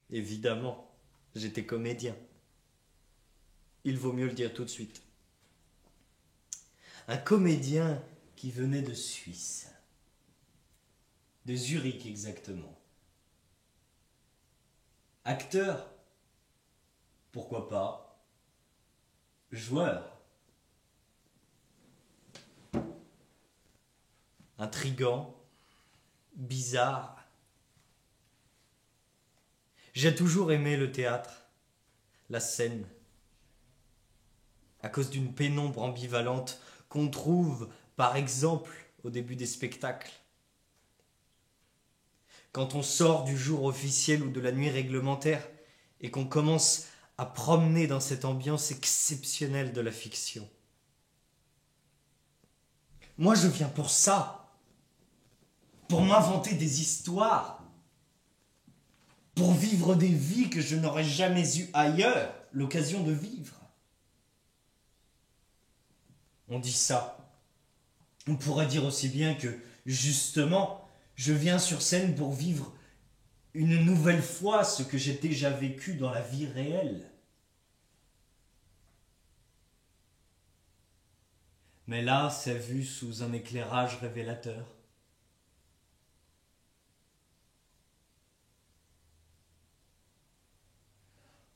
Évidemment, j'étais comédien. Il vaut mieux le dire tout de suite. Un comédien qui venait de Suisse. De Zurich exactement. Acteur? Pourquoi pas? Joueur? Intrigant? Bizarre? J'ai toujours aimé le théâtre, la scène, à cause d'une pénombre ambivalente qu'on trouve, par exemple, au début des spectacles. Quand on sort du jour officiel ou de la nuit réglementaire et qu'on commence à promener dans cette ambiance exceptionnelle de la fiction. Moi, je viens pour ça, pour m'inventer des histoires, pour vivre des vies que je n'aurais jamais eu ailleurs l'occasion de vivre. On dit ça. On pourrait dire aussi bien que, justement, je viens sur scène pour vivre une nouvelle fois ce que j'ai déjà vécu dans la vie réelle. Mais là, c'est vu sous un éclairage révélateur.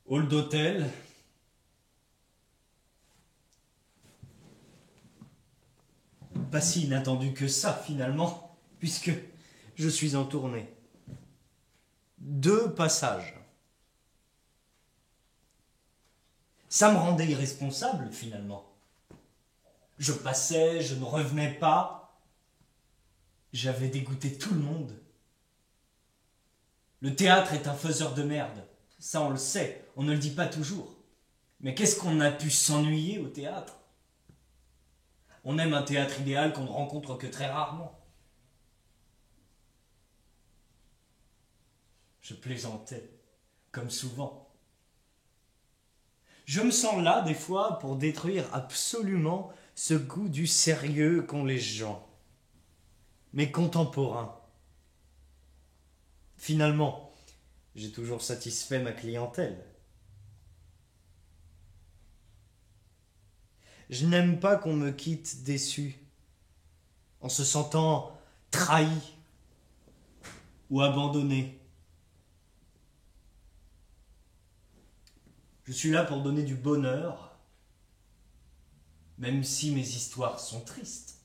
Hall d'hôtel. Pas si inattendu que ça, finalement, puisque je suis en tournée. 2 passages. Ça me rendait irresponsable, finalement. Je passais, je ne revenais pas. J'avais dégoûté tout le monde. Le théâtre est un faiseur de merde. Ça, on le sait, on ne le dit pas toujours. Mais qu'est-ce qu'on a pu s'ennuyer au théâtre? On aime un théâtre idéal qu'on ne rencontre que très rarement. Je plaisantais, comme souvent. Je me sens là, des fois, pour détruire absolument ce goût du sérieux qu'ont les gens, mes contemporains. Finalement, j'ai toujours satisfait ma clientèle. Je n'aime pas qu'on me quitte déçu, en se sentant trahi ou abandonné. Je suis là pour donner du bonheur, même si mes histoires sont tristes.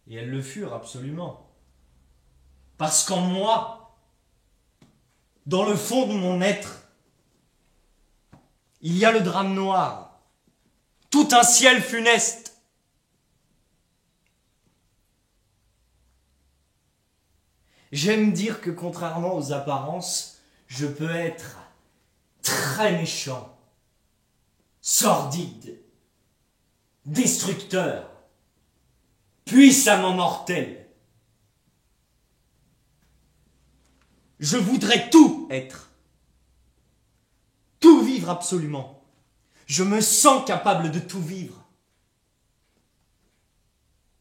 Et elles le furent absolument. Parce qu'en moi, dans le fond de mon être, il y a le drame noir, tout un ciel funeste. J'aime dire que contrairement aux apparences, je peux être très méchant, sordide, destructeur, puissamment mortel. Je voudrais tout être, tout vivre absolument. Je me sens capable de tout vivre.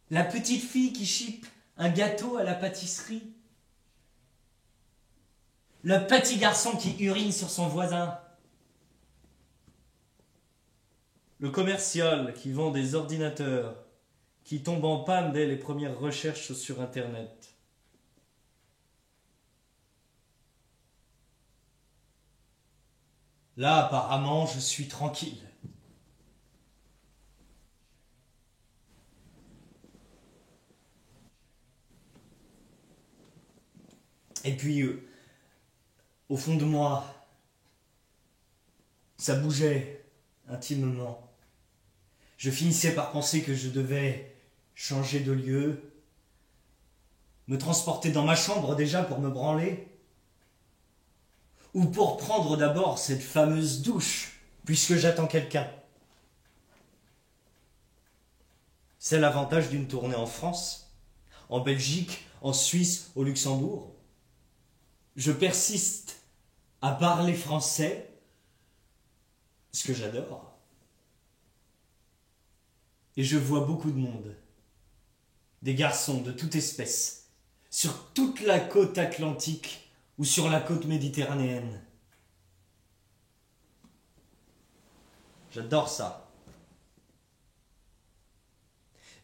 La petite fille qui chipe un gâteau à la pâtisserie. Le petit garçon qui urine sur son voisin. Le commercial qui vend des ordinateurs, qui tombe en panne dès les premières recherches sur Internet. Là, apparemment, je suis tranquille. Et puis, au fond de moi, ça bougeait intimement. Je finissais par penser que je devais changer de lieu, me transporter dans ma chambre déjà pour me branler, ou pour prendre d'abord cette fameuse douche, puisque j'attends quelqu'un. C'est l'avantage d'une tournée en France, en Belgique, en Suisse, au Luxembourg. Je persiste à parler français, ce que j'adore. Et je vois beaucoup de monde, des garçons de toute espèce, sur toute la côte atlantique ou sur la côte méditerranéenne. J'adore ça.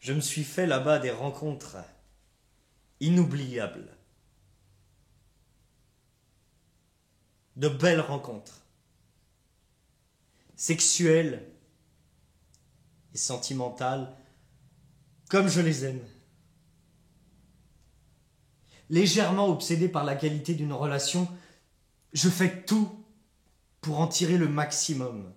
Je me suis fait là-bas des rencontres inoubliables. De belles rencontres. Sexuelles et sentimentales, comme je les aime. Légèrement obsédé par la qualité d'une relation, je fais tout pour en tirer le maximum.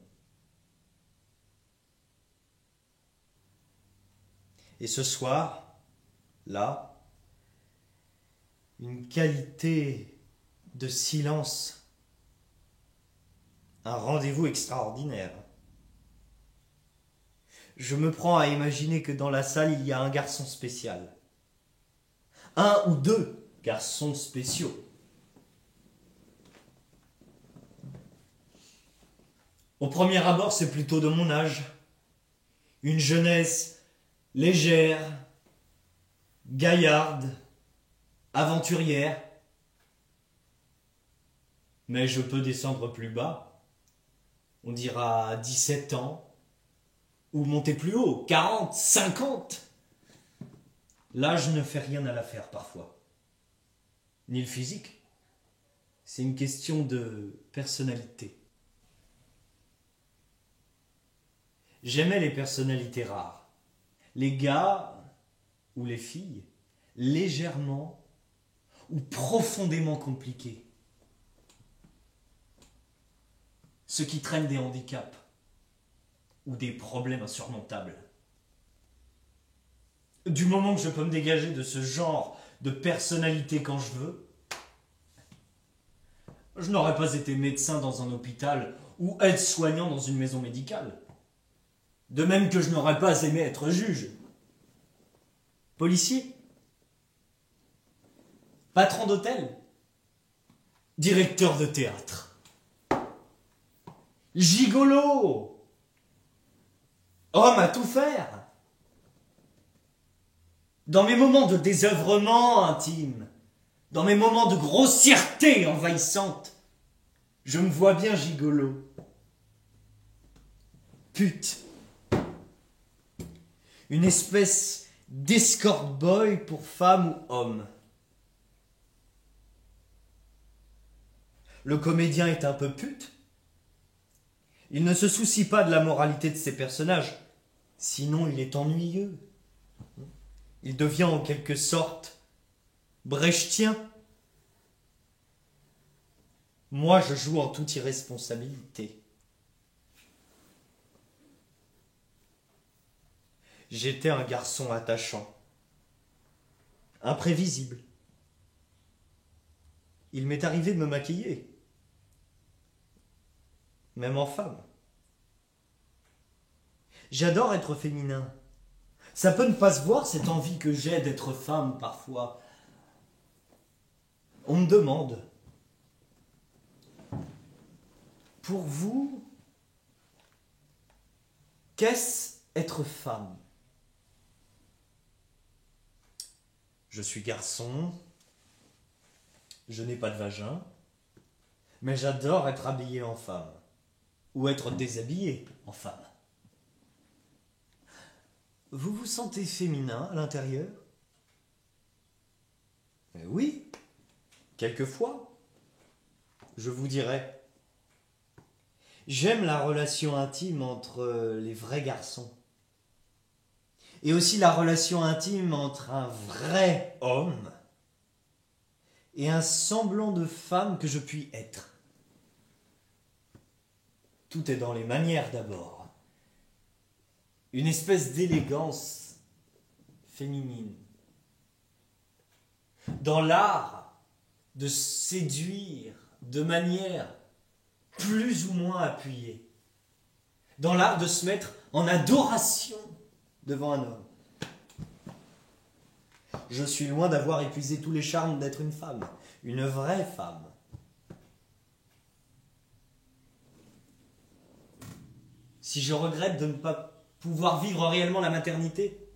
Et ce soir, là, une qualité de silence, un rendez-vous extraordinaire. Je me prends à imaginer que dans la salle, il y a un garçon spécial. Un ou deux garçons spéciaux. Au premier abord, c'est plutôt de mon âge. Une jeunesse légère, gaillarde, aventurière. Mais je peux descendre plus bas. On dira 17 ans. Ou monter plus haut, 40, 50. L'âge ne fait rien à l'affaire parfois. Ni le physique. C'est une question de personnalité. J'aimais les personnalités rares. Les gars ou les filles légèrement ou profondément compliqués. Ceux qui traînent des handicaps ou des problèmes insurmontables. Du moment que je peux me dégager de ce genre de personnalité quand je veux, je n'aurais pas été médecin dans un hôpital ou aide-soignant dans une maison médicale. De même que je n'aurais pas aimé être juge, policier, patron d'hôtel, directeur de théâtre, gigolo, homme à tout faire. Dans mes moments de désœuvrement intime, dans mes moments de grossièreté envahissante, je me vois bien gigolo. Pute. Une espèce d'escort boy pour femme ou homme. Le comédien est un peu pute. Il ne se soucie pas de la moralité de ses personnages, sinon il est ennuyeux. Il devient en quelque sorte brechtien. Moi, je joue en toute irresponsabilité. J'étais un garçon attachant, imprévisible. Il m'est arrivé de me maquiller, même en femme. J'adore être féminin. Ça peut ne pas se voir, cette envie que j'ai d'être femme parfois. On me demande, pour vous, qu'est-ce être femme ? Je suis garçon, je n'ai pas de vagin, mais j'adore être habillé en femme, ou être déshabillé en femme. Vous vous sentez féminin à l'intérieur ? Oui, quelquefois, je vous dirais. J'aime la relation intime entre les vrais garçons. Et aussi la relation intime entre un vrai homme et un semblant de femme que je puis être. Tout est dans les manières d'abord. Une espèce d'élégance féminine. Dans l'art de séduire de manière plus ou moins appuyée. Dans l'art de se mettre en adoration devant un homme. Je suis loin d'avoir épuisé tous les charmes d'être une femme, une vraie femme. Si je regrette de ne pas pouvoir vivre réellement la maternité,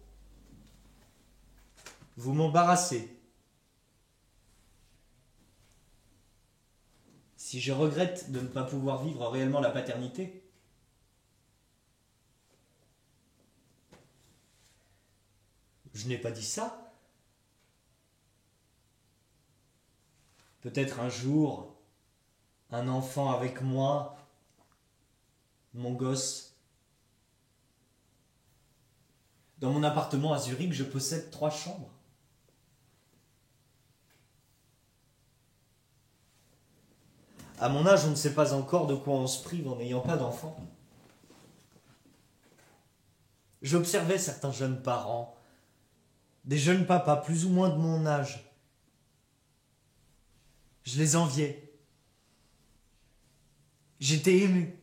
vous m'embarrassez. si je regrette de ne pas pouvoir vivre réellement la paternité, je n'ai pas dit ça. Peut-être un jour, un enfant avec moi, mon gosse. Dans mon appartement à Zurich, je possède 3 chambres. À mon âge, on ne sait pas encore de quoi on se prive en n'ayant pas d'enfant. J'observais certains jeunes parents, des jeunes papas plus ou moins de mon âge. Je les enviais. J'étais ému.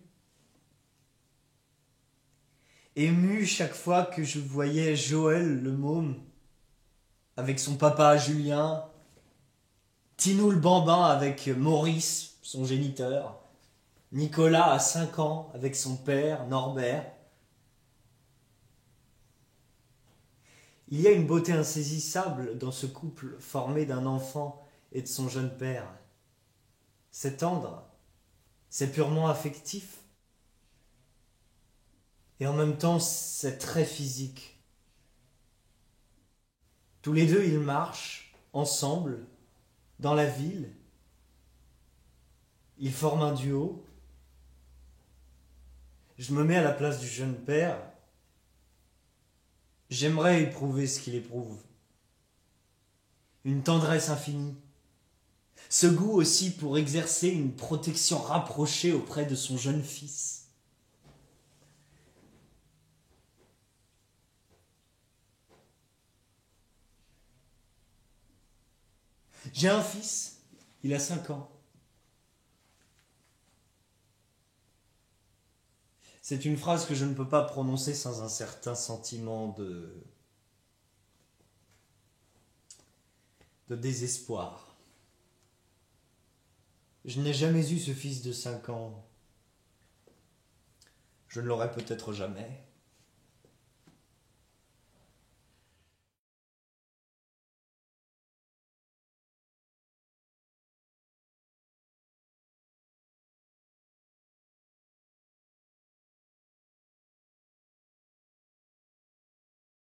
Ému chaque fois que je voyais Joël le môme avec son papa Julien, Tinou le bambin avec Maurice, son géniteur, Nicolas à 5 ans avec son père Norbert. Il y a une beauté insaisissable dans ce couple formé d'un enfant et de son jeune père. C'est tendre, c'est purement affectif. Et en même temps, c'est très physique. Tous les deux, ils marchent ensemble dans la ville. Ils forment un duo. Je me mets à la place du jeune père. J'aimerais éprouver ce qu'il éprouve. Une tendresse infinie. Ce goût aussi pour exercer une protection rapprochée auprès de son jeune fils. J'ai un fils, il a 5 ans. C'est une phrase que je ne peux pas prononcer sans un certain sentiment de désespoir. Je n'ai jamais eu ce fils de 5 ans. Je ne l'aurai peut-être jamais.